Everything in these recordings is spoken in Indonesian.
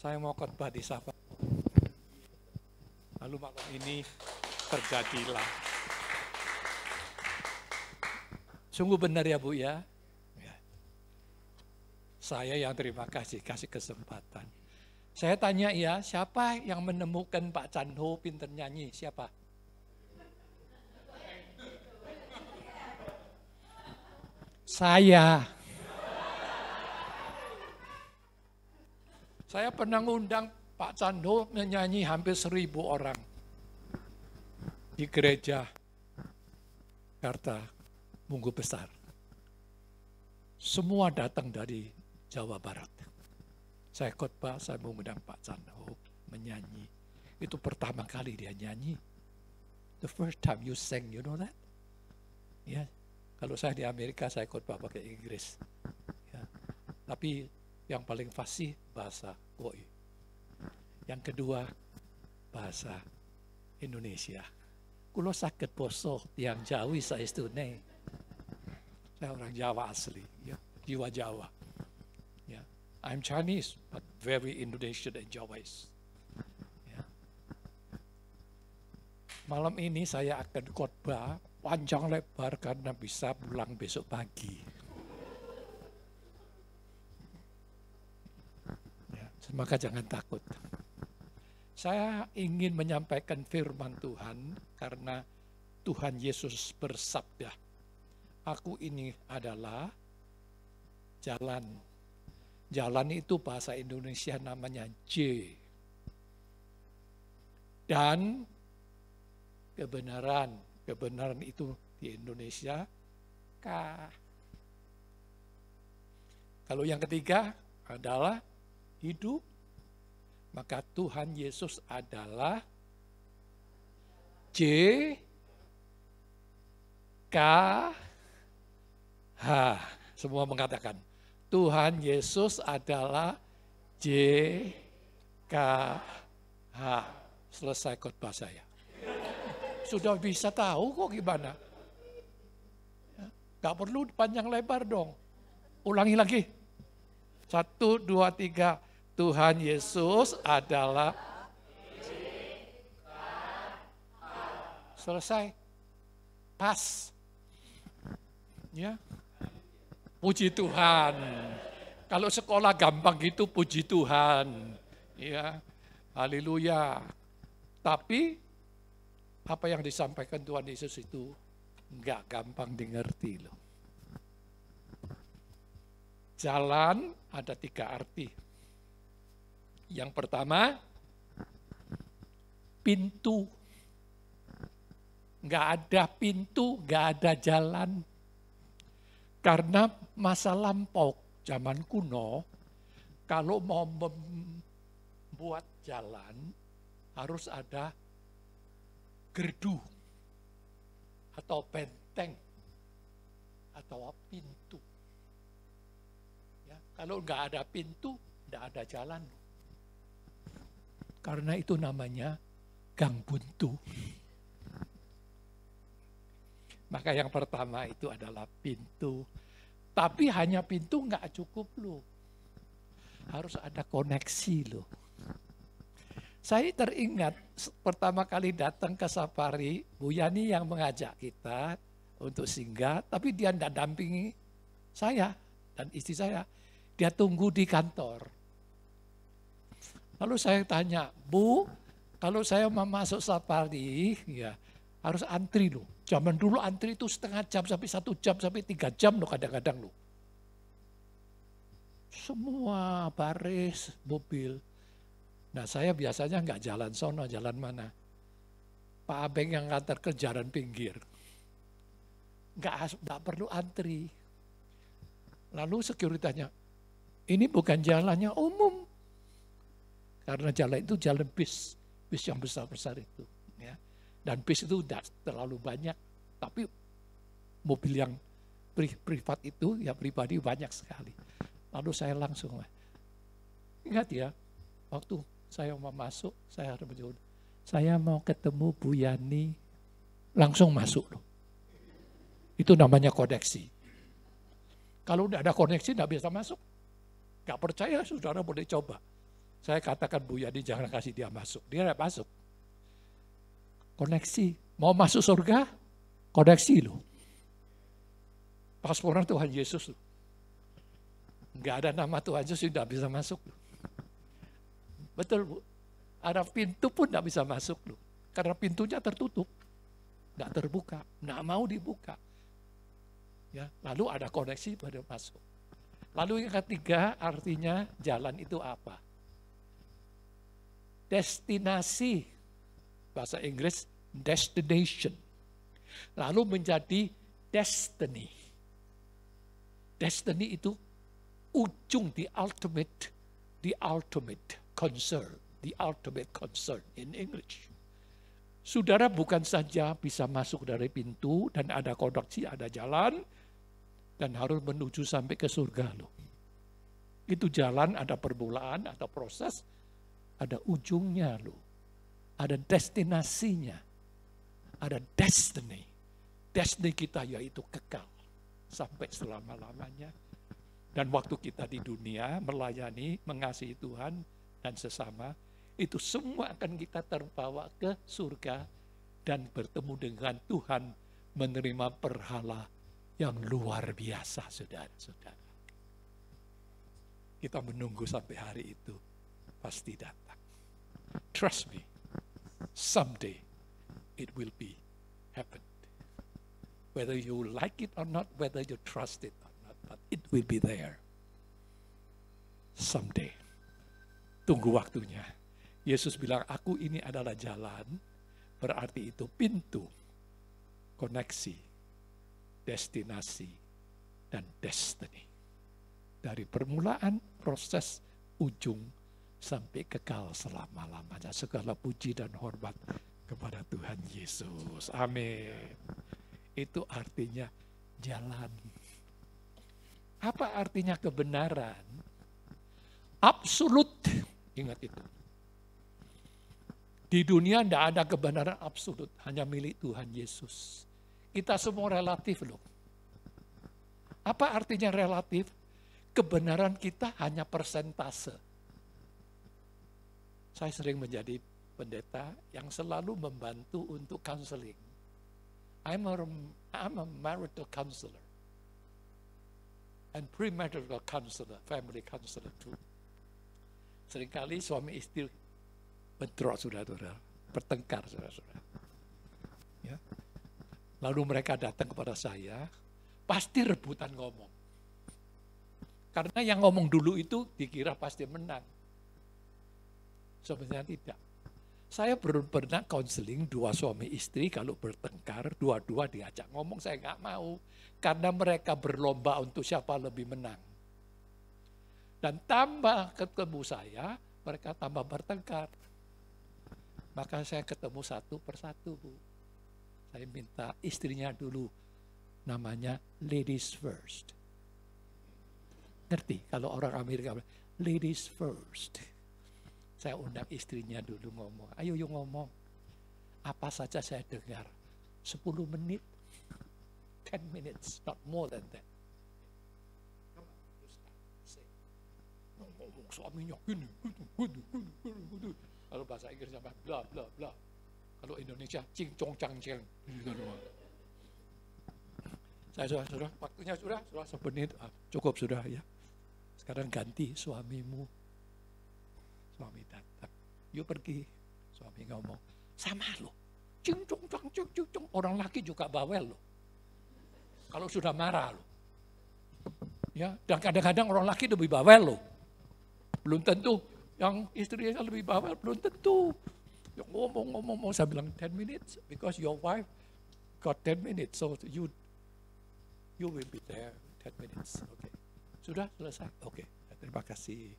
Saya mau khotbah di Sabah. Lalu malam ini terjadilah. Sungguh benar ya Bu ya. Saya yang terima kasih kesempatan. Saya tanya ya, siapa yang menemukan Pak Chan Ho pinter nyanyi? Siapa? Saya pernah ngundang Pak Chan Ho menyanyi hampir 1.000 orang di gereja Jakarta Munggu Besar. Semua datang dari Jawa Barat. Saya khotbah, saya mengundang Pak Chan Ho menyanyi. Itu pertama kali dia nyanyi. The first time you sang, you know that? Ya, kalau saya di Amerika saya khotbah pakai Inggris. Ya. Tapi yang paling fasih bahasa Koi. Yang kedua bahasa Indonesia. Kulo sakit poso tiang Jawi saya istune. Saya orang Jawa asli, ya, jiwa Jawa. Ya. I'm Chinese, but very Indonesian and Jawais. Ya. Malam ini saya akan khotbah panjang lebar karena bisa pulang besok pagi. Ya, maka jangan takut. Saya ingin menyampaikan firman Tuhan karena Tuhan Yesus bersabda, aku ini adalah jalan. Jalan itu bahasa Indonesia namanya J. Dan kebenaran. Kebenaran itu di Indonesia K. Kalau yang ketiga adalah hidup. Maka Tuhan Yesus adalah J, K, H. Semua mengatakan, Tuhan Yesus adalah J, K, H. Selesai khotbah saya. Sudah bisa tahu kok gimana. Gak perlu panjang lebar dong. Ulangi lagi. 1, 2, 3. Tuhan Yesus adalah selesai. Pas. Ya. Puji Tuhan. Kalau sekolah gampang gitu puji Tuhan. Ya. Haleluya. Tapi apa yang disampaikan Tuhan Yesus itu enggak gampang dimengerti loh. Jalan ada 3 arti. Yang pertama, pintu. Nggak ada pintu, nggak ada jalan. Karena masa lampau, zaman kuno, kalau mau membuat jalan, harus ada gerdu, atau benteng, atau pintu. Ya, kalau nggak ada pintu, nggak ada jalan. Karena itu namanya gang buntu. Maka yang pertama itu adalah pintu. Tapi hanya pintu nggak cukup loh. Harus ada koneksi loh. Saya teringat pertama kali datang ke safari, Bu Yani yang mengajak kita untuk singgah, tapi dia tidak dampingi saya dan istri saya. Dia tunggu di kantor. Lalu saya tanya, Bu, kalau saya mau masuk safari, ya harus antri loh. Zaman dulu antri itu setengah jam sampai 1 jam sampai 3 jam loh kadang-kadang loh. Semua baris mobil. Nah saya biasanya nggak jalan sono, jalan mana. Pak Abeng yang ngantar ke jalan pinggir. Nggak perlu antri. Lalu sekuritasnya, ini bukan jalannya umum. Karena jalan itu jalan bis yang besar-besar itu. Ya. Dan bis itu tidak terlalu banyak, tapi mobil yang privat itu, ya pribadi banyak sekali. Lalu saya langsung, ingat ya, waktu saya mau masuk, saya harus menjawab, saya mau ketemu Bu Yani, langsung masuk loh. Itu namanya koneksi. Kalau tidak ada koneksi, tidak bisa masuk. Gak percaya, saudara boleh coba. Saya katakan Bu Yadi jangan kasih dia masuk. Dia tidak masuk. Koneksi. Mau masuk surga? Koneksi loh. Paspornya Tuhan Yesus loh. Enggak ada nama Tuhan Yesus tidak bisa masuk loh. Betul Bu. Ada pintu pun tidak bisa masuk loh. Karena pintunya tertutup. Tidak terbuka. Tidak mau dibuka. Ya, lalu ada koneksi pada masuk. Lalu yang ketiga artinya jalan itu apa? Destinasi. Bahasa Inggris destination. Lalu menjadi destiny. Destiny itu ujung, the ultimate concern in English. Saudara bukan saja bisa masuk dari pintu dan ada koneksi, ada jalan, dan harus menuju sampai ke surga loh. Itu jalan, ada permulaan, ada proses, ada ujungnya loh. Ada destinasinya, ada destiny. Destiny kita yaitu kekal sampai selama-lamanya. Dan waktu kita di dunia melayani, mengasihi Tuhan dan sesama, itu semua akan kita terbawa ke surga dan bertemu dengan Tuhan, menerima perhala yang luar biasa, saudara-saudara. Kita menunggu sampai hari itu, pasti datang. Trust me, someday it will be happen. Whether you like it or not, whether you trust it or not, but it will be there. Someday. Tunggu waktunya. Yesus bilang, aku ini adalah jalan, berarti itu pintu, koneksi, destinasi, dan destiny. Dari permulaan, proses, ujung, sampai kekal selama-lamanya. Segala puji dan hormat kepada Tuhan Yesus. Amin. Itu artinya jalan. Apa artinya kebenaran? Absolut. Ingat itu. Di dunia tidak ada kebenaran absolut, hanya milik Tuhan Yesus. Kita semua relatif loh. Apa artinya relatif? Kebenaran kita hanya persentase. Saya sering menjadi pendeta yang selalu membantu untuk counseling. I'm a marital counselor and premarital counselor, family counselor too. Seringkali suami istri bentrok, saudara-saudara, bertengkar, saudara-saudara. Ya. Lalu mereka datang kepada saya, pasti rebutan ngomong. Karena yang ngomong dulu itu dikira pasti menang. Sebenarnya tidak. Saya pernah konseling dua suami istri, kalau bertengkar, dua-dua diajak ngomong, saya nggak mau. Karena mereka berlomba untuk siapa lebih menang. Dan tambah ketemu saya, mereka tambah bertengkar. Maka saya ketemu satu persatu, Bu. Saya minta istrinya dulu, namanya ladies first. Ngerti? Kalau orang Amerika, ladies first. Saya undang istrinya dulu ngomong, ayo yuk ngomong. Apa saja saya dengar, 10 menit, 10 minutes, not more than that. Ngomong suaminya gini. Kalau bahasa Inggris sama bla bla bla. Kalau Indonesia cing cong cang ceng. Saya sudah waktunya sudah 1 menit, cukup sudah ya. Sekarang ganti suamimu. Suami datang, yuk pergi. Suami ngomong, sama lo, cing cong cang cing cong. Orang laki juga bawel lo. Kalau sudah marah lo. Ya, dan kadang-kadang orang laki lebih bawel lo. Belum tentu yang istrinya lebih bawel, belum tentu. Yang ngomong, saya bilang 10 minutes, because your wife got 10 minutes, so you will be there 10 minutes. Okay. Sudah selesai? Oke, terima kasih.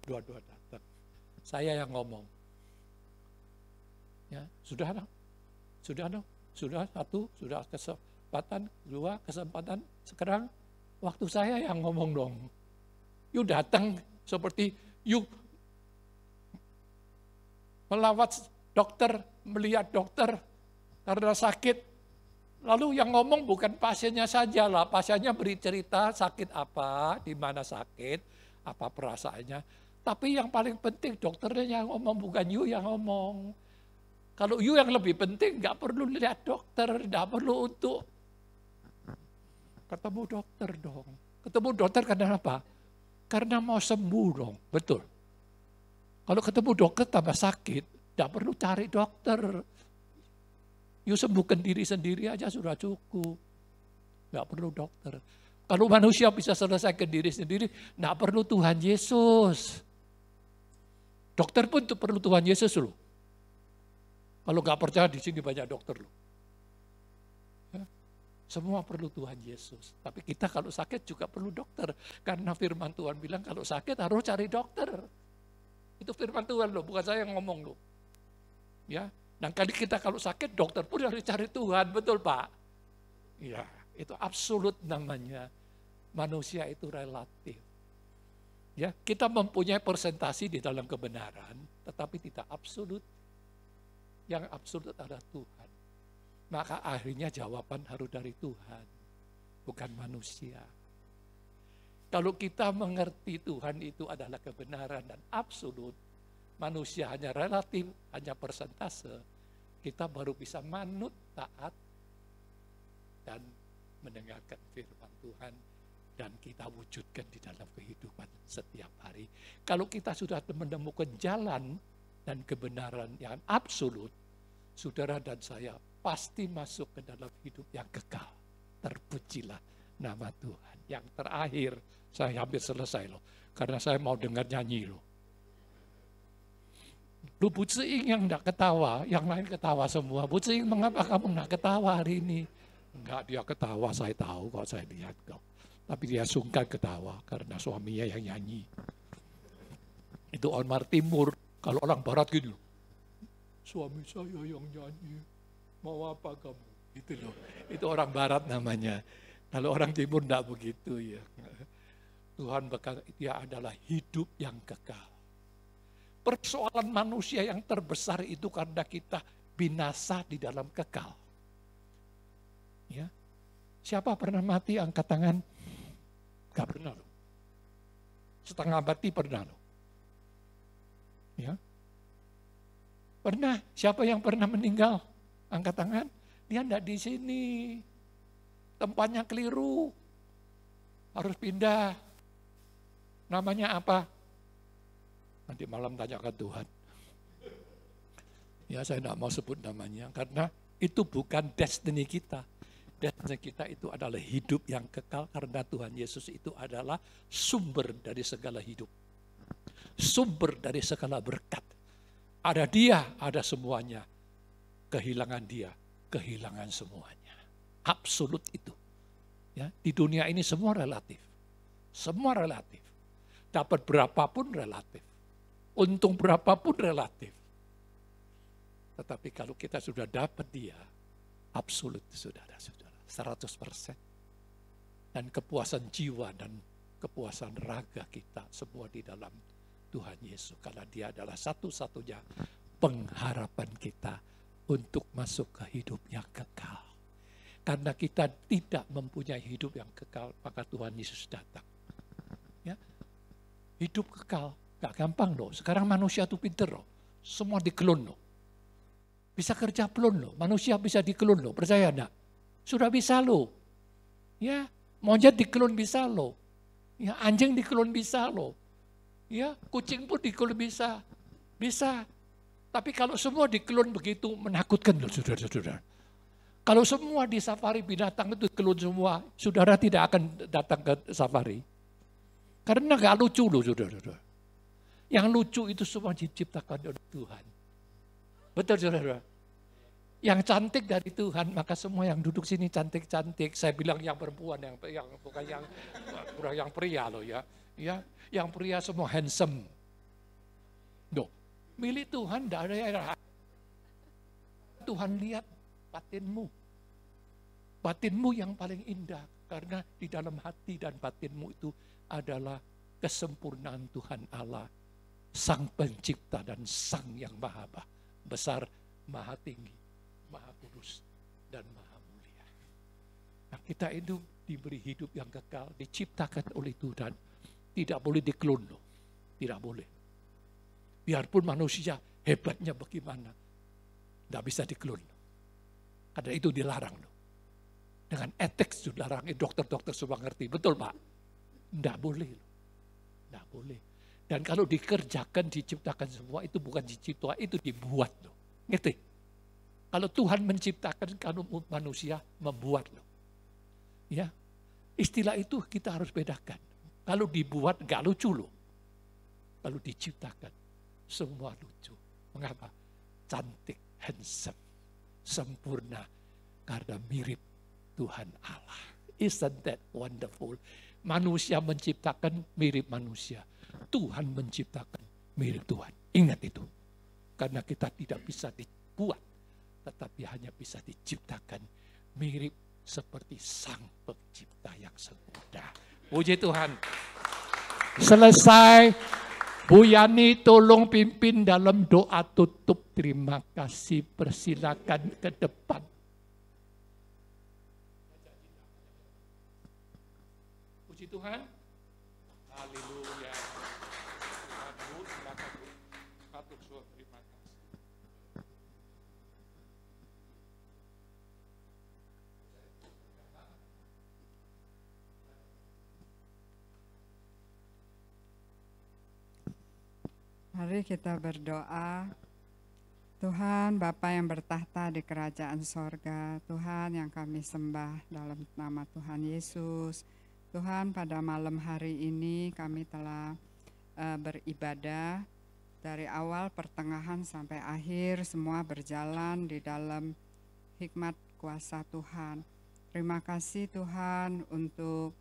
Dua-dua datang. Saya yang ngomong. Ya, sudah satu, sudah kesempatan, 2 kesempatan. Sekarang waktu saya yang ngomong dong. You datang seperti you melawat dokter, melihat dokter karena sakit. Lalu yang ngomong bukan pasiennya saja lah, pasiennya beri cerita sakit apa, di mana sakit, apa perasaannya. Tapi yang paling penting dokternya yang ngomong, bukan you yang ngomong. Kalau you yang lebih penting, nggak perlu lihat dokter, nggak perlu untuk ketemu dokter dong. Ketemu dokter karena apa? Karena mau sembuh dong, betul. Kalau ketemu dokter tambah sakit, nggak perlu cari dokter. You sembuhkan diri sendiri aja sudah cukup. Nggak perlu dokter. Kalau manusia bisa selesaikan diri sendiri, nggak perlu Tuhan Yesus. Dokter pun perlu Tuhan Yesus loh. Kalau nggak percaya di sini banyak dokter loh. Ya, semua perlu Tuhan Yesus. Tapi kita kalau sakit juga perlu dokter. Karena firman Tuhan bilang kalau sakit harus cari dokter. Itu firman Tuhan loh, bukan saya yang ngomong loh. Ya, dan kali kita kalau sakit dokter pun harus cari Tuhan, betul Pak? Ya, itu absolut namanya. Manusia itu relatif. Ya, kita mempunyai persentasi di dalam kebenaran, tetapi tidak absolut. Yang absolut adalah Tuhan. Maka akhirnya jawaban harus dari Tuhan, bukan manusia. Kalau kita mengerti Tuhan itu adalah kebenaran dan absolut, manusia hanya relatif, hanya persentase, kita baru bisa manut, taat, dan mendengarkan firman Tuhan, dan kita wujudkan di dalam kehidupan setiap hari. Kalau kita sudah menemukan jalan dan kebenaran yang absolut, saudara dan saya pasti masuk ke dalam hidup yang kekal. Terpujilah nama Tuhan. Yang terakhir, saya hampir selesai loh, karena saya mau dengar nyanyi loh. Lu Bu Ciing yang enggak ketawa, yang lain ketawa semua. Bu Ciing, mengapa kamu enggak ketawa hari ini? Enggak, dia ketawa, saya tahu kok, saya lihat kok. Tapi dia sungkan ketawa karena suaminya yang nyanyi. Itu orang Timur, kalau orang Barat gitu. Suami saya yang nyanyi, mau apa kamu? Gitu loh. Itu orang Barat namanya. Kalau orang Timur enggak begitu ya. Tuhan berkata, dia adalah hidup yang kekal. Persoalan manusia yang terbesar itu karena kita binasa di dalam kekal. Ya. Siapa pernah mati angkat tangan? Gak pernah loh. Setengah mati pernah loh. Ya. Pernah? Siapa yang pernah meninggal? Angkat tangan. Dia enggak di sini. Tempatnya keliru. Harus pindah. Namanya apa? Nanti malam tanya ke Tuhan. Ya, saya enggak mau sebut namanya karena itu bukan destiny kita. Destiny kita itu adalah hidup yang kekal karena Tuhan Yesus itu adalah sumber dari segala hidup. Sumber dari segala berkat. Ada dia, ada semuanya. Kehilangan dia, kehilangan semuanya. Absolut itu. Ya, di dunia ini semua relatif. Semua relatif. Dapat berapapun relatif. Untung berapapun relatif. Tetapi kalau kita sudah dapat dia, absolut saudara-saudara, 100%. Dan kepuasan jiwa dan kepuasan raga kita semua di dalam Tuhan Yesus. Karena dia adalah satu-satunya pengharapan kita untuk masuk ke hidup yang kekal. Karena kita tidak mempunyai hidup yang kekal, maka Tuhan Yesus datang. Ya, hidup kekal, gak gampang loh. Sekarang manusia itu pinter loh. Semua dikelun loh. Bisa kerja pelun loh. Manusia bisa dikelun loh. Percaya enggak? Sudah bisa loh. Ya, monyet dikelun bisa loh. Ya, anjing dikelun bisa loh. Ya, kucing pun dikelun bisa. Bisa. Tapi kalau semua dikelun begitu menakutkan loh saudara-saudara. Kalau semua di safari binatang itu dikelun semua, saudara tidak akan datang ke safari. Karena gak lucu loh saudara-saudara. Yang lucu itu semua diciptakan oleh Tuhan. Betul saudara? Yang cantik dari Tuhan, maka semua yang duduk sini cantik-cantik. Saya bilang yang perempuan, yang bukan yang pria loh ya. Ya, yang pria semua handsome. Loh, milik Tuhan tidak ada yang Tuhan lihat batinmu. Batinmu yang paling indah. Karena di dalam hati dan batinmu itu adalah kesempurnaan Tuhan Allah. Sang pencipta dan sang yang maha besar, maha tinggi, maha kudus, dan maha mulia. Nah, kita itu diberi hidup yang kekal, diciptakan oleh Tuhan. Tidak boleh dikelun loh. Tidak boleh. Biarpun manusia hebatnya bagaimana, tidak bisa dikelun. Karena itu dilarang loh. Dengan etik sudah dilarang, dokter-dokter semua ngerti. Betul Pak? Tidak boleh loh. Tidak boleh. Dan kalau dikerjakan, diciptakan semua, itu bukan diciptakan, itu dibuat loh. Ngerti? Kalau Tuhan menciptakan, kalau manusia membuat loh. Ya, istilah itu kita harus bedakan. Kalau dibuat nggak lucu loh. Kalau diciptakan semua lucu. Mengapa? Cantik, handsome, sempurna karena mirip Tuhan Allah. Isn't that wonderful? Manusia menciptakan mirip manusia. Tuhan menciptakan mirip Tuhan. Ingat itu. Karena kita tidak bisa dibuat, tetapi hanya bisa diciptakan mirip seperti Sang Pencipta yang sempurna. Puji Tuhan. Selesai. Bu Yani tolong pimpin dalam doa tutup. Terima kasih. Persilakan ke depan. Puji Tuhan. Haleluya. Tuhan, Bu, silakan Bu. Atur suara, terima kasih. Mari kita berdoa. Tuhan Bapa yang bertahta di kerajaan sorga, Tuhan yang kami sembah dalam nama Tuhan Yesus. Tuhan, pada malam hari ini kami telah beribadah dari awal, pertengahan sampai akhir, semua berjalan di dalam hikmat kuasa Tuhan. Terima kasih Tuhan untuk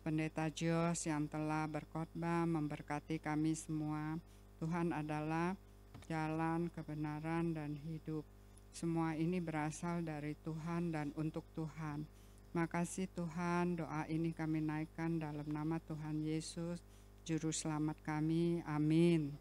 Pendeta Jos yang telah berkhotbah memberkati kami semua. Tuhan adalah jalan, kebenaran, dan hidup. Semua ini berasal dari Tuhan dan untuk Tuhan. Makasih Tuhan, doa ini kami naikkan dalam nama Tuhan Yesus, Juru Selamat kami. Amin.